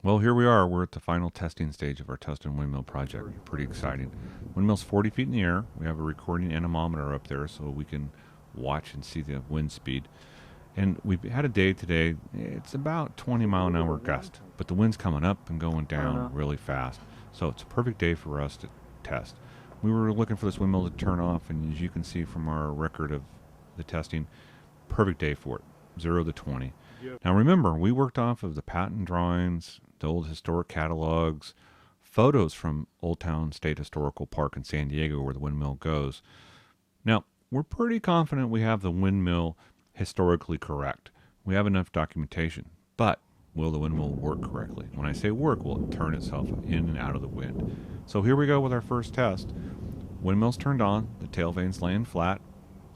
Well, here we are. We're at the final testing stage of our Tustin Windmill project. Pretty exciting. Windmill's 40 feet in the air. We have a recording anemometer up there so we can watch and see the wind speed. And we've had a day today. It's about 20-mile-an-hour gust, but the wind's coming up and going down really fast. So it's a perfect day for us to test. We were looking for this windmill to turn off, and as you can see from our record of the testing, perfect day for it, 0 to 20. Now remember, we worked off of the patent drawings, the old historic catalogs, photos from Old Town State Historical Park in San Diego where the windmill goes. Now, we're pretty confident we have the windmill historically correct. We have enough documentation, but will the windmill work correctly? When I say work, will it turn itself in and out of the wind? So here we go with our first test. Windmill's turned on, the tail vane's laying flat,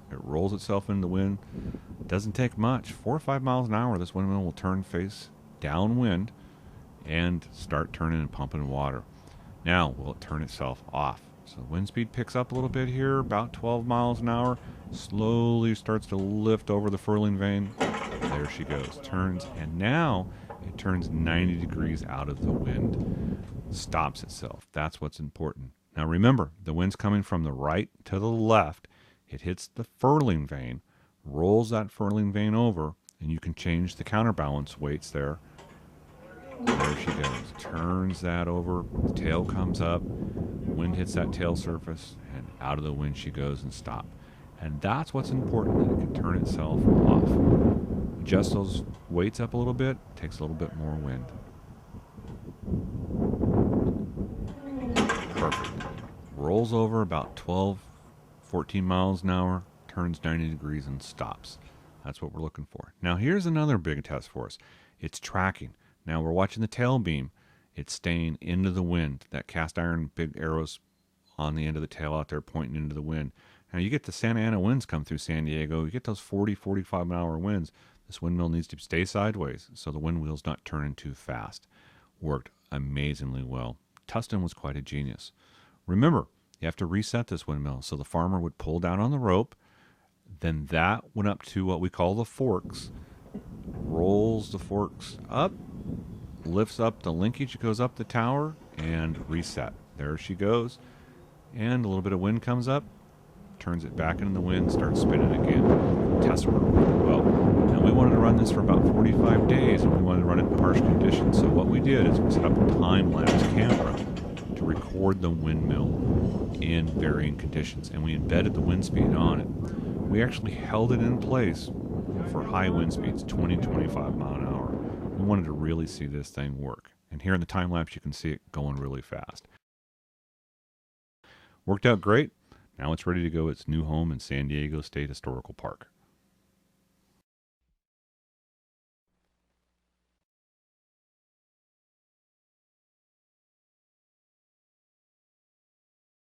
it rolls itself into the wind. It doesn't take much. 4 or 5 miles an hour, this windmill will turn face downwind and start turning and pumping water. Now, will it turn itself off? So the wind speed picks up a little bit here, about 12 miles an hour. Slowly starts to lift over the furling vane. There she goes. Turns, and now it turns 90 degrees out of the wind. Stops itself. That's what's important. Now remember, the wind's coming from the right to the left. It hits the furling vane, rolls that furling vane over, and you can change the counterbalance weights there. There she goes. Turns that over. The tail comes up. Wind hits that tail surface, and out of the wind she goes and stops. And that's what's important, that it can turn itself off. Adjust those weights up a little bit. Takes a little bit more wind. Perfect. Rolls over about 12, 14 miles an hour, turns 90 degrees and stops. That's what we're looking for. Now here's another big test for us. It's tracking. Now we're watching the tail beam. It's staying into the wind. That cast iron big arrows on the end of the tail out there pointing into the wind. Now you get the Santa Ana winds come through San Diego. You get those 40, 45 mile an hour winds. This windmill needs to stay sideways so the wind wheel's not turning too fast. Worked amazingly well. Tustin was quite a genius. Remember, you have to reset this windmill. So the farmer would pull down on the rope. Then that went up to what we call the forks. Rolls the forks up. Lifts up the linkage, goes up the tower, and reset. There she goes. And a little bit of wind comes up. Turns it back into the wind, starts spinning again. Test worked really well. Now we wanted to run this for about 45 days, and we wanted to run it in harsh conditions. So what we did is we set up a time-lapse camera to record the windmill in varying conditions, and we embedded the wind speed on it. We actually held it in place for high wind speeds, 20, 25 mile an hour. We wanted to really see this thing work. And here in the time lapse, you can see it going really fast. Worked out great. Now it's ready to go its new home in San Diego State Historical Park.